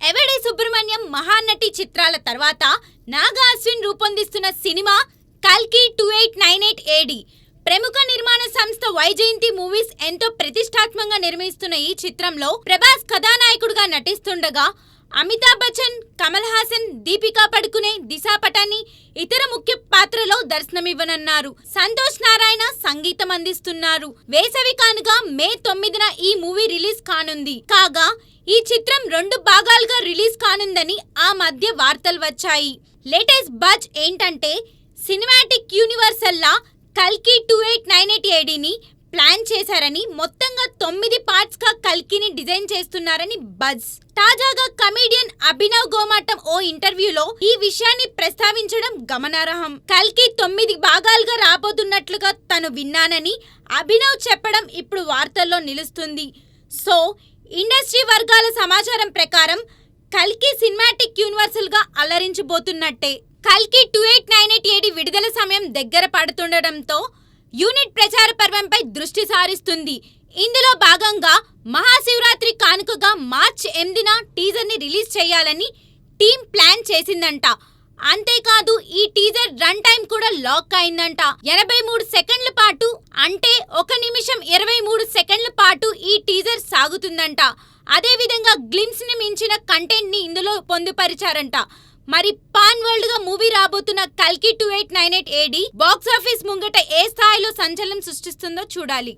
ఎవడే సుబ్రహ్మణ్యం మహానటి చిత్రాల తర్వాత నాగా అశ్విన్ రూపొందిస్తున్న సినిమా కల్కి 2898 ఏడి. ప్రముఖ నిర్మాణ సంస్థ వైజయంతి మూవీస్ ఎంతో ప్రతిష్టాత్మకంగా నిర్మిస్తున్న ఈ చిత్రంలో ప్రభాస్ కథానాయకుడిగా నటిస్తుండగా అమితాబ్ బచ్చన్, కమల్ హాసన్, దీపికా పడుకునే, దిశా పటాని ఇతర ముఖ్య పాత్రలో దర్శనమివ్వనున్నారు. సంతోష్ నారాయణ సంగీతం అందిస్తున్నారు. వేసవి కానుగా మే 9న ఈ మూవీ రిలీజ్ కానుంది. కాగా ఈ చిత్రం 2 భాగాలుగా రిలీజ్ కానుందని ఆ మధ్య వార్తలు వచ్చాయి. లేటెస్ట్ బజ్ ఏంటంటే సినిమాటిక్ యూనివర్సల్లా కల్కి 2898 ఏడిని ప్లాన్ చేశారని, మొత్తంగా 9 పార్ట్స్ గా కల్కిని డిజైన్ చేస్తున్నారని బజ్. తాజాగా కమీడియన్ అభినవ్ గోమాటం ఓ ఇంటర్వ్యూలో ఈ విషయాన్ని ప్రస్తావించడం గమనార్హం. కల్కి 9 భాగాలుగా రాబోతున్నట్లుగా తను విన్నానని అభినవ్ చెప్పడం ఇప్పుడు వార్తల్లో నిలుస్తుంది. సో ఇండస్ట్రీ వర్గాల సమాచారం ప్రకారం కల్కి సినిమాటిక్ యూనివర్సల్ గా అలరించబోతున్నట్టే. కల్కి 2898 ఏడి విడుదల సమయం దగ్గర పడుతుండటంతో యూనిట్ ప్రచార పర్వంపై దృష్టి సారిస్తుంది. ఇందులో భాగంగా మహాశివరాత్రి కానుకగా మార్చి 8న టీజర్ ని రిలీజ్ చేయాలని టీం ప్లాన్ చేసిందంట. అంతేకాదు ఈ టీజర్ రన్ టైం కూడా లాక్ అయిందంట. 83 సెకండ్ల పాటు, అంటే 1 నిమిషం 23 సెకండ్ల పాటు ఈ టీజర్ సాగుతుందంట. అదే విధంగా గ్లిమ్స్ ని మించిన కంటెంట్ ని ఇందులో పొందుపరిచారంట. మరి పాన్ వరల్డ్ గా మూవీ రాబోతున్న కల్కి 2898 ఏడి బాక్సాఫీస్ ముంగట ఏ స్థాయిలో సంచలనం సృష్టిస్తుందో చూడాలి.